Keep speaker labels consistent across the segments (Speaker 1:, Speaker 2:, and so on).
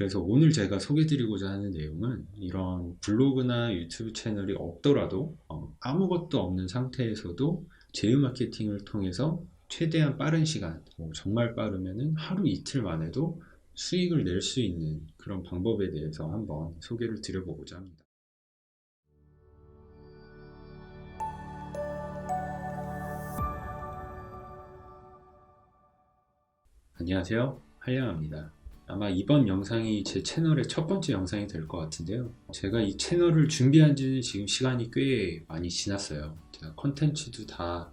Speaker 1: 그래서 오늘 제가 소개드리고자 하는 내용은 이런 블로그나 유튜브 채널이 없더라도 아무것도 없는 상태에서도 제휴 마케팅을 통해서 최대한 빠른 시간, 정말 빠르면은 하루 이틀 만에도 수익을 낼 수 있는 그런 방법에 대해서 한번 소개를 드려보고자 합니다. 안녕하세요, 한량합니다. 아마 이번 영상이 제 채널의 첫 번째 영상이 될 것 같은데요. 제가 이 채널을 준비한 지는 지금 시간이 꽤 많이 지났어요. 제가 컨텐츠도 다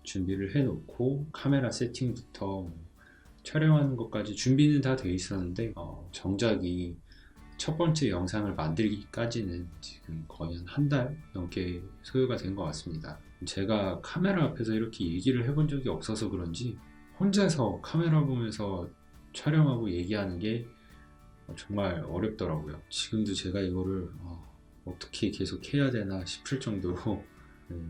Speaker 1: 준비를 해놓고 카메라 세팅부터 촬영하는 것까지 준비는 다 돼 있었는데 정작 이 첫 번째 영상을 만들기까지는 지금 거의 한 달 넘게 소요가 된 것 같습니다. 제가 카메라 앞에서 이렇게 얘기를 해본 적이 없어서 그런지 혼자서 카메라 보면서 촬영하고 얘기하는 게 정말 어렵더라고요. 지금도 제가 이거를 어떻게 계속 해야 되나 싶을 정도로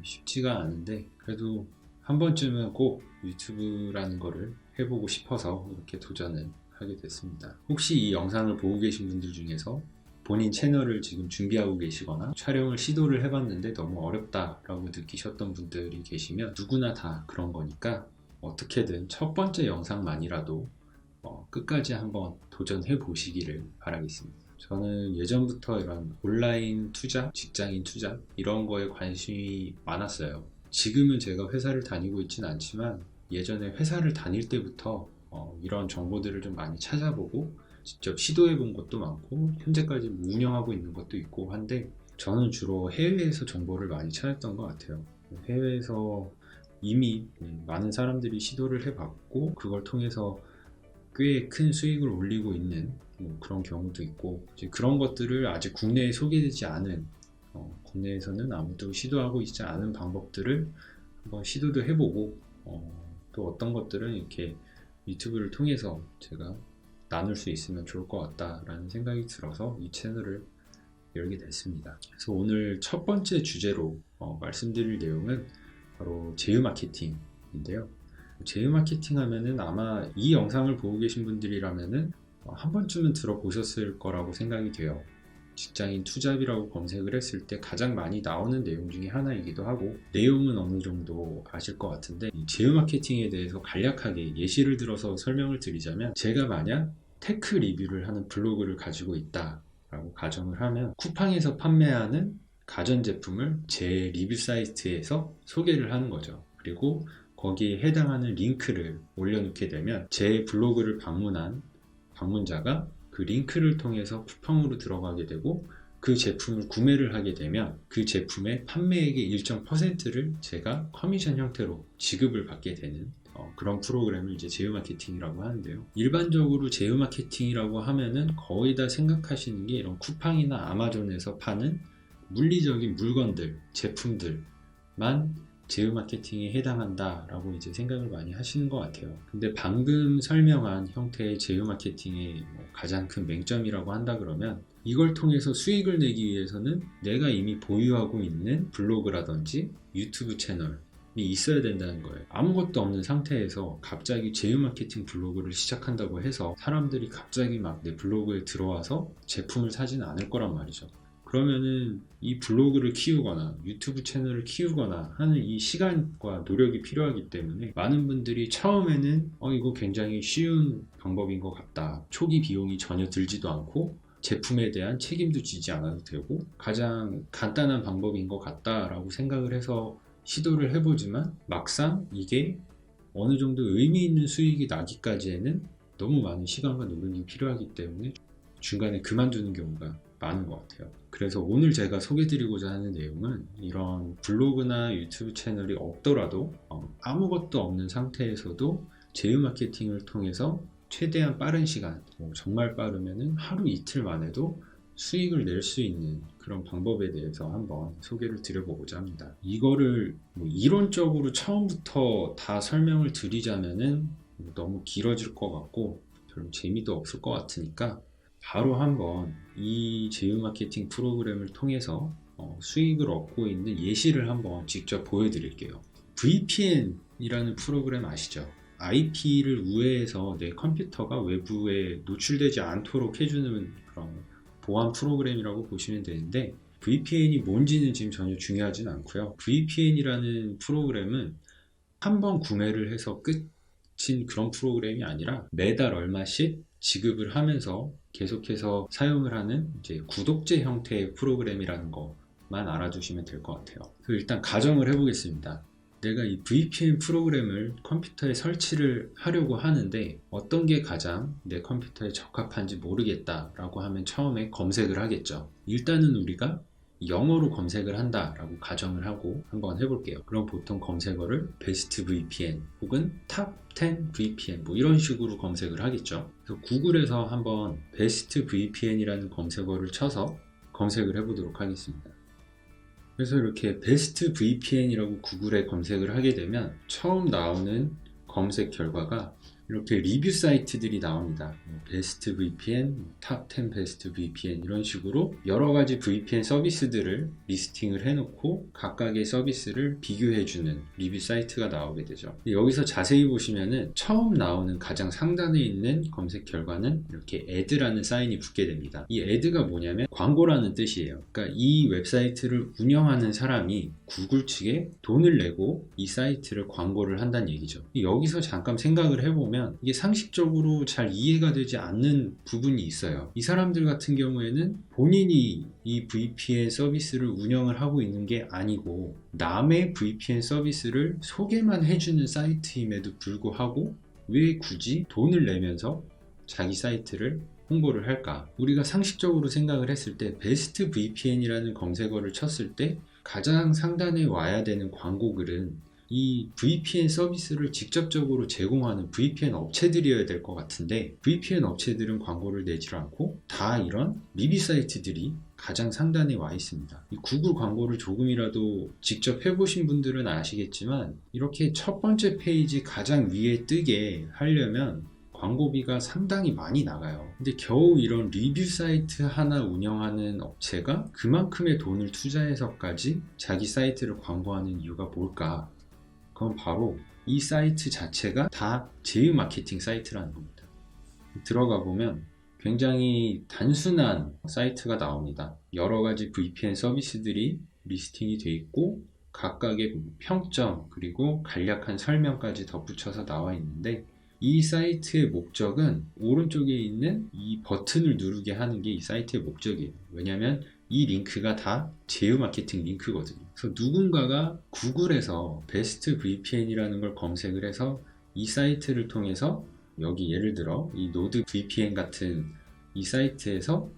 Speaker 1: 쉽지가 않은데, 그래도 한 번쯤은 꼭 유튜브라는 거를 해보고 싶어서 이렇게 도전을 하게 됐습니다. 혹시 이 영상을 보고 계신 분들 중에서 본인 채널을 지금 준비하고 계시거나 촬영을 시도를 해봤는데 너무 어렵다라고 느끼셨던 분들이 계시면, 누구나 다 그런 거니까 어떻게든 첫 번째 영상만이라도 끝까지 한번 도전해 보시기를 바라겠습니다. 저는 예전부터 이런 온라인 투자, 직장인 투자 이런 거에 관심이 많았어요. 지금은 제가 회사를 다니고 있진 않지만 예전에 회사를 다닐 때부터 이런 정보들을 좀 많이 찾아보고 직접 시도해 본 것도 많고 현재까지 운영하고 있는 것도 있고 한데, 저는 주로 해외에서 정보를 많이 찾았던 것 같아요. 해외에서 이미 많은 사람들이 시도를 해봤고 그걸 통해서 꽤 큰 수익을 올리고 있는 그런 경우도 있고, 이제 그런 것들을 아직 국내에 소개되지 않은, 국내에서는 아무도 시도하고 있지 않은 방법들을 한번 시도도 해보고, 또 어떤 것들은 이렇게 유튜브를 통해서 제가 나눌 수 있으면 좋을 것 같다라는 생각이 들어서 이 채널을 열게 됐습니다. 그래서 오늘 첫 번째 주제로 말씀드릴 내용은 바로 제휴 마케팅인데요. 제휴 마케팅 하면은 아마 이 영상을 보고 계신 분들이라면은 한 번쯤은 들어보셨을 거라고 생각이 돼요. 직장인 투잡이라고 검색을 했을 때 가장 많이 나오는 내용 중에 하나이기도 하고, 내용은 어느 정도 아실 것 같은데, 이 제휴 마케팅에 대해서 간략하게 예시를 들어서 설명을 드리자면, 제가 만약 테크 리뷰를 하는 블로그를 가지고 있다 라고 가정을 하면, 쿠팡에서 판매하는 가전제품을 제 리뷰 사이트에서 소개를 하는 거죠. 그리고 거기에 해당하는 링크를 올려놓게 되면 제 블로그를 방문한 방문자가 그 링크를 통해서 쿠팡으로 들어가게 되고, 그 제품을 구매를 하게 되면 그 제품의 판매액의 일정 퍼센트를 제가 커미션 형태로 지급을 받게 되는 그런 프로그램을 이제 제휴 마케팅이라고 하는데요. 일반적으로 제휴 마케팅이라고 하면은 거의 다 생각하시는 게 이런 쿠팡이나 아마존에서 파는 물리적인 물건들, 제품들만 제휴 마케팅에 해당한다라고 이제 생각을 많이 하시는 것 같아요. 근데 방금 설명한 형태의 제휴 마케팅의 가장 큰 맹점이라고 한다 그러면, 이걸 통해서 수익을 내기 위해서는 내가 이미 보유하고 있는 블로그라든지 유튜브 채널이 있어야 된다는 거예요. 아무것도 없는 상태에서 갑자기 제휴 마케팅 블로그를 시작한다고 해서 사람들이 갑자기 막 내 블로그에 들어와서 제품을 사지는 않을 거란 말이죠. 그러면은 이 블로그를 키우거나 유튜브 채널을 키우거나 하는 이 시간과 노력이 필요하기 때문에, 많은 분들이 처음에는 이거 굉장히 쉬운 방법인 것 같다, 초기 비용이 전혀 들지도 않고 제품에 대한 책임도 지지 않아도 되고 가장 간단한 방법인 것 같다 라고 생각을 해서 시도를 해보지만, 막상 이게 어느 정도 의미 있는 수익이 나기까지에는 너무 많은 시간과 노력이 필요하기 때문에 중간에 그만두는 경우가 많은 것 같아요. 그래서 오늘 제가 소개드리고자 하는 내용은 이런 블로그나 유튜브 채널이 없더라도 아무것도 없는 상태에서도 제휴 마케팅을 통해서 최대한 빠른 시간, 정말 빠르면은 하루 이틀 만에도 수익을 낼 수 있는 그런 방법에 대해서 한번 소개를 드려보고자 합니다. 이거를 이론적으로 처음부터 다 설명을 드리자면은 너무 길어질 것 같고 별로 재미도 없을 것 같으니까 바로 한번 이 제휴 마케팅 프로그램을 통해서 수익을 얻고 있는 예시를 한번 직접 보여드릴게요. VPN이라는 프로그램 아시죠? IP를 우회해서 내 컴퓨터가 외부에 노출되지 않도록 해주는 그런 보안 프로그램이라고 보시면 되는데, VPN이 뭔지는 지금 전혀 중요하진 않고요. VPN이라는 프로그램은 한번 구매를 해서 끝인 그런 프로그램이 아니라 매달 얼마씩 지급을 하면서 계속해서 사용을 하는 이제 구독제 형태의 프로그램이라는 것만 알아두시면 될 것 같아요. 그래서 일단 가정을 해보겠습니다. 내가 이 VPN 프로그램을 컴퓨터에 설치를 하려고 하는데 어떤 게 가장 내 컴퓨터에 적합한지 모르겠다라고 하면 처음에 검색을 하겠죠. 일단은 우리가 영어로 검색을 한다라고 가정을 하고 한번 해볼게요. 그럼 보통 검색어를 베스트 VPN 혹은 탑 10 VPN 뭐 이런 식으로 검색을 하겠죠. 그래서 구글에서 한번 베스트 VPN이라는 검색어를 쳐서 검색을 해보도록 하겠습니다. 그래서 이렇게 베스트 VPN이라고 구글에 검색을 하게 되면 처음 나오는 검색 결과가 이렇게 리뷰 사이트들이 나옵니다. 베스트 VPN, 탑 10 베스트 VPN 이런 식으로 여러 가지 VPN 서비스들을 리스팅을 해놓고 각각의 서비스를 비교해주는 리뷰 사이트가 나오게 되죠. 여기서 자세히 보시면은 처음 나오는 가장 상단에 있는 검색 결과는 이렇게 애드라는 사인이 붙게 됩니다. 이 애드가 뭐냐면 광고라는 뜻이에요. 그러니까 이 웹사이트를 운영하는 사람이 구글 측에 돈을 내고 이 사이트를 광고를 한다는 얘기죠. 여기서 잠깐 생각을 해보면 이게 상식적으로 잘 이해가 되지 않는 부분이 있어요. 이 사람들 같은 경우에는 본인이 이 VPN 서비스를 운영을 하고 있는 게 아니고 남의 VPN 서비스를 소개만 해주는 사이트임에도 불구하고 왜 굳이 돈을 내면서 자기 사이트를 홍보를 할까? 우리가 상식적으로 생각을 했을 때 베스트 VPN이라는 검색어를 쳤을 때 가장 상단에 와야 되는 광고글은 이 VPN 서비스를 직접적으로 제공하는 VPN 업체들이어야 될 것 같은데 VPN 업체들은 광고를 내지 않고 다 이런 리뷰 사이트들이 가장 상단에 와 있습니다. 이 구글 광고를 조금이라도 직접 해보신 분들은 아시겠지만 이렇게 첫 번째 페이지 가장 위에 뜨게 하려면 광고비가 상당히 많이 나가요. 근데 겨우 이런 리뷰 사이트 하나 운영하는 업체가 그만큼의 돈을 투자해서까지 자기 사이트를 광고하는 이유가 뭘까? 그건 바로 이 사이트 자체가 다 제휴 마케팅 사이트라는 겁니다. 들어가 보면 굉장히 단순한 사이트가 나옵니다. 여러 가지 VPN 서비스들이 리스팅이 되어 있고 각각의 평점 그리고 간략한 설명까지 덧붙여서 나와 있는데 이 사이트의 목적은 오른쪽에 있는 이 버튼을 누르게 하는 게 이 사이트의 목적이에요. 왜냐하면 이 링크가 다 제휴 마케팅 링크거든요. 그래서 누군가가 구글에서 베스트 VPN이라는 걸 검색을 해서 이 사이트를 통해서 여기 예를 들어 이 노드 VPN 같은 이 사이트에서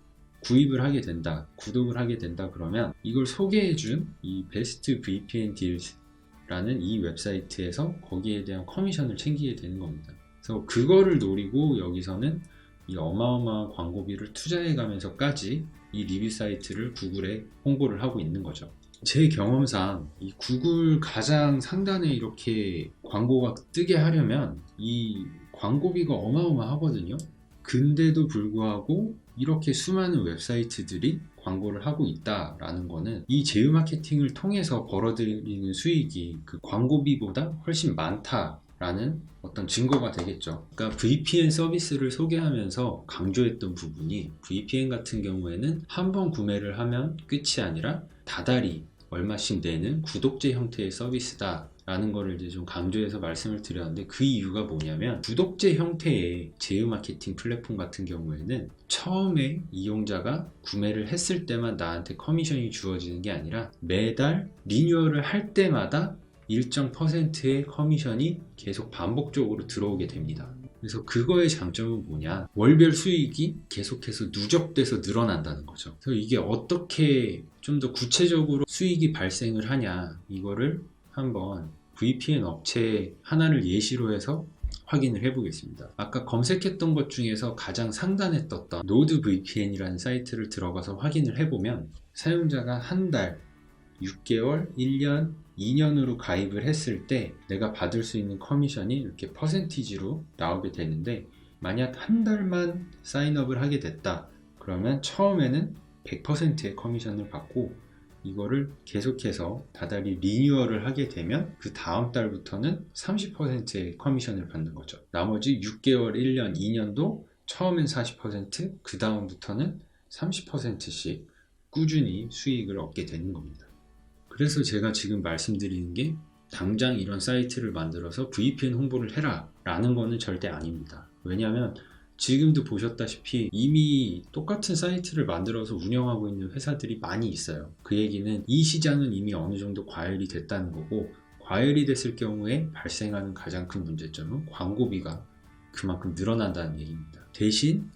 Speaker 1: 구입을 하게 된다, 구독을 하게 된다 그러면 이걸 소개해준 이 베스트 VPN 딜스라는 이 웹사이트에서 거기에 대한 커미션을 챙기게 되는 겁니다. 그래서 그거를 노리고 여기서는 이 어마어마한 광고비를 투자해가면서까지 이 리뷰 사이트를 구글에 홍보를 하고 있는 거죠. 제 경험상 이 구글 가장 상단에 이렇게 광고가 뜨게 하려면 이 광고비가 어마어마하거든요. 근데도 불구하고 이렇게 수많은 웹사이트들이 광고를 하고 있다라는 거는 이 제휴 마케팅을 통해서 벌어들이는 수익이 그 광고비보다 훨씬 많다라는 어떤 증거가 되겠죠. 그러니까 VPN 서비스를 소개하면서 강조했던 부분이 VPN 같은 경우에는 한번 구매를 하면 끝이 아니라 다달이 얼마씩 내는 구독제 형태의 서비스다 라는 거를 이제 좀 강조해서 말씀을 드렸는데 그 이유가 뭐냐면 구독제 형태의 제휴 마케팅 플랫폼 같은 경우에는 처음에 이용자가 구매를 했을 때만 나한테 커미션이 주어지는 게 아니라 매달 리뉴얼을 할 때마다 일정 퍼센트의 커미션이 계속 반복적으로 들어오게 됩니다. 그래서 그거의 장점은 뭐냐? 월별 수익이 계속해서 누적돼서 늘어난다는 거죠. 그래서 이게 어떻게 좀 더 구체적으로 수익이 발생을 하냐? 이거를 한번 VPN 업체 하나를 예시로 해서 확인을 해 보겠습니다. 아까 검색했던 것 중에서 가장 상단에 떴던 노드 VPN이라는 사이트를 들어가서 확인을 해보면 사용자가 한 달, 6개월, 1년, 2년으로 가입을 했을 때 내가 받을 수 있는 커미션이 이렇게 퍼센티지로 나오게 되는데 만약 한 달만 사인업을 하게 됐다 그러면 처음에는 100%의 커미션을 받고 이거를 계속해서 다달이 리뉴얼을 하게 되면 그 다음 달부터는 30%의 커미션을 받는 거죠. 나머지 6개월, 1년, 2년도 처음엔 40%, 그 다음부터는 30%씩 꾸준히 수익을 얻게 되는 겁니다. 그래서 제가 지금 말씀드리는 게 당장 이런 사이트를 만들어서 VPN 홍보를 해라 라는 거는 절대 아닙니다. 왜냐하면 지금도 보셨다시피 이미 똑같은 사이트를 만들어서 운영하고 있는 회사들이 많이 있어요. 그 얘기는 이 시장은 이미 어느 정도 과열이 됐다는 거고, 과열이 됐을 경우에 발생하는 가장 큰 문제점은 광고비가 그만큼 늘어난다는 얘기입니다. 대신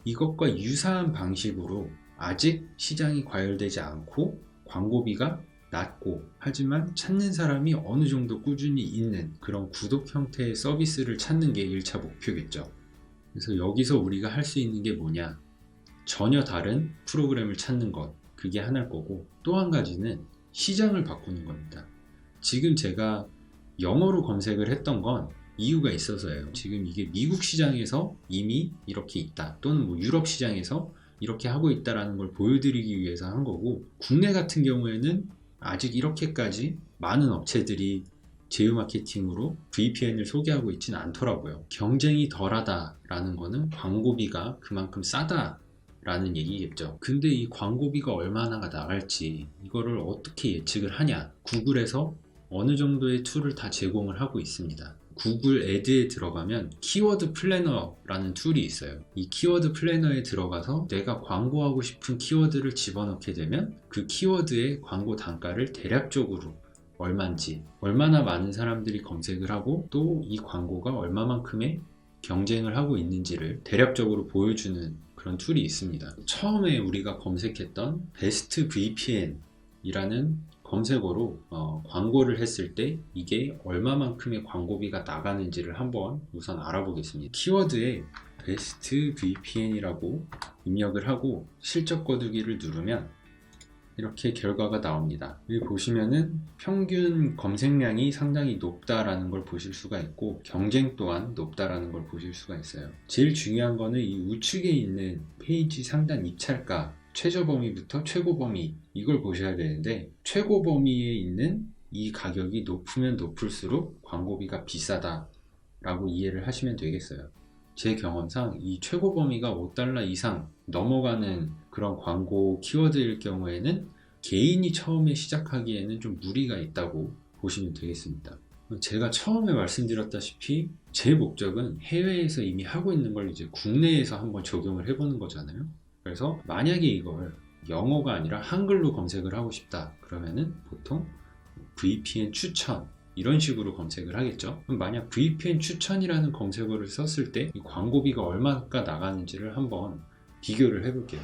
Speaker 1: 이것과 유사한 방식으로 아직 시장이 과열되지 않고 광고비가 낮고 하지만 찾는 사람이 어느 정도 꾸준히 있는 그런 구독 형태의 서비스를 찾는 게 1차 목표겠죠. 그래서 여기서 우리가 할 수 있는 게 뭐냐, 전혀 다른 프로그램을 찾는 것, 그게 하나일 거고, 또 한 가지는 시장을 바꾸는 겁니다. 지금 제가 영어로 검색을 했던 건 이유가 있어서예요. 지금 이게 미국 시장에서 이미 이렇게 있다, 또는 뭐 유럽 시장에서 이렇게 하고 있다라는 걸 보여드리기 위해서 한 거고, 국내 같은 경우에는 아직 이렇게까지 많은 업체들이 제휴 마케팅으로 VPN을 소개하고 있지는 않더라고요. 경쟁이 덜하다라는 거는 광고비가 그만큼 싸다라는 얘기겠죠. 근데 이 광고비가 얼마나 나갈지 이거를 어떻게 예측을 하냐? 구글에서 어느 정도의 툴을 다 제공을 하고 있습니다. 구글 애드에 들어가면 키워드 플래너라는 툴이 있어요. 이 키워드 플래너에 들어가서 내가 광고하고 싶은 키워드를 집어넣게 되면 그 키워드의 광고 단가를 대략적으로 얼마인지, 얼마나 많은 사람들이 검색을 하고 또 이 광고가 얼마만큼의 경쟁을 하고 있는지를 대략적으로 보여주는 그런 툴이 있습니다. 처음에 우리가 검색했던 베스트 VPN 이라는 검색어로 광고를 했을 때 이게 얼마만큼의 광고비가 나가는지를 한번 우선 알아보겠습니다. 키워드에 베스트 VPN이라고 입력을 하고 실적 거두기를 누르면 이렇게 결과가 나옵니다. 여기 보시면은 평균 검색량이 상당히 높다라는 걸 보실 수가 있고, 경쟁 또한 높다라는 걸 보실 수가 있어요. 제일 중요한 거는 이 우측에 있는 페이지 상단 입찰가 최저 범위부터 최고 범위, 이걸 보셔야 되는데, 최고 범위에 있는 이 가격이 높으면 높을수록 광고비가 비싸다 라고 이해를 하시면 되겠어요. 제 경험상 이 최고 범위가 $5 이상 넘어가는 그런 광고 키워드일 경우에는 개인이 처음에 시작하기에는 좀 무리가 있다고 보시면 되겠습니다. 제가 처음에 말씀드렸다시피 제 목적은 해외에서 이미 하고 있는 걸 이제 국내에서 한번 적용을 해보는 거잖아요. 그래서 만약에 이걸 영어가 아니라 한글로 검색을 하고 싶다 그러면은 보통 VPN 추천 이런 식으로 검색을 하겠죠. 그럼 만약 VPN 추천이라는 검색어를 썼을 때 이 광고비가 얼마가 나가는지를 한번 비교를 해볼게요.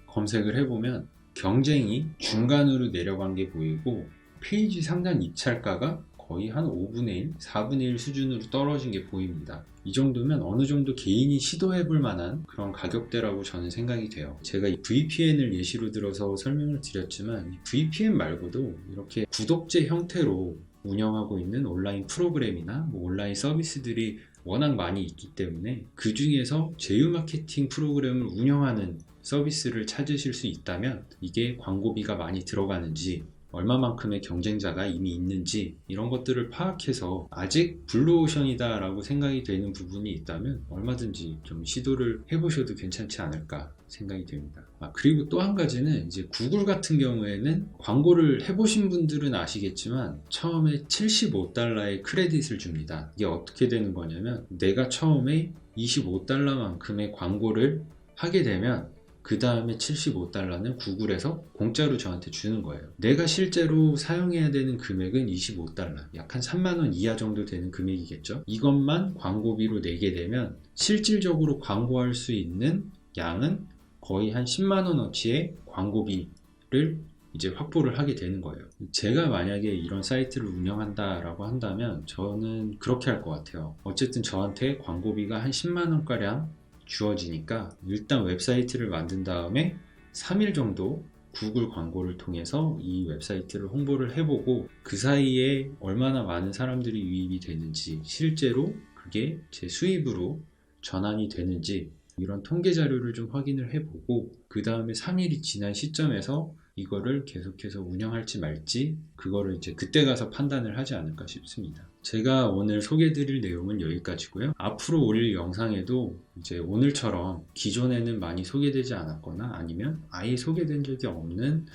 Speaker 1: 검색을 해보면 경쟁이 중간으로 내려간 게 보이고, 페이지 상단 입찰가가 거의 한 5분의 1, 4분의 1 수준으로 떨어진 게 보입니다. 이 정도면 어느 정도 개인이 시도해볼 만한 그런 가격대라고 저는 생각이 돼요. 제가 이 VPN을 예시로 들어서 설명을 드렸지만, 이 VPN 말고도 이렇게 구독제 형태로 운영하고 있는 온라인 프로그램이나 뭐 온라인 서비스들이 워낙 많이 있기 때문에 그 중에서 제휴 마케팅 프로그램을 운영하는 서비스를 찾으실 수 있다면 이게 광고비가 많이 들어가는지, 얼마만큼의 경쟁자가 이미 있는지 이런 것들을 파악해서 아직 블루오션이다 라고 생각이 되는 부분이 있다면 얼마든지 좀 시도를 해보셔도 괜찮지 않을까 생각이 됩니다. 그리고 또 한 가지는 이제 구글 같은 경우에는 광고를 해보신 분들은 아시겠지만 처음에 $75의 크레딧을 줍니다. 이게 어떻게 되는 거냐면, 내가 처음에 $25만큼의 광고를 하게 되면 그 다음에 $75는 구글에서 공짜로 저한테 주는 거예요. 내가 실제로 사용해야 되는 금액은 $25, 약 한 3만원 이하 정도 되는 금액이겠죠. 이것만 광고비로 내게 되면 실질적으로 광고할 수 있는 양은 거의 한 10만원어치의 광고비를 이제 확보를 하게 되는 거예요. 제가 만약에 이런 사이트를 운영한다라고 한다면 저는 그렇게 할 것 같아요. 어쨌든 저한테 광고비가 한 10만원가량 주어지니까 일단 웹사이트를 만든 다음에 3일 정도 구글 광고를 통해서 이 웹사이트를 홍보를 해보고, 그 사이에 얼마나 많은 사람들이 유입이 되는지, 실제로 그게 제 수입으로 전환이 되는지 이런 통계 자료를 좀 확인을 해보고 그 다음에 3일이 지난 시점에서 이거를 계속해서 운영할지 말지 그거를 이제 그때 가서 판단을 하지 않을까 싶습니다. 제가 오늘 소개해드릴 내용은 여기까지고요. 앞으로 올릴 영상에도 이제 오늘처럼 기존에는 많이 소개되지 않았거나 아니면 아예 소개된 적이 없는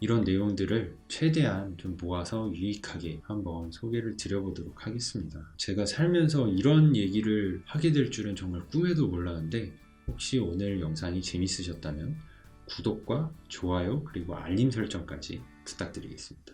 Speaker 1: 이런 내용들을 최대한 좀 모아서 유익하게 한번 소개를 드려보도록 하겠습니다. 제가 살면서 이런 얘기를 하게 될 줄은 정말 꿈에도 몰랐는데 혹시 오늘 영상이 재밌으셨다면 구독과 좋아요 그리고 알림 설정까지 부탁드리겠습니다.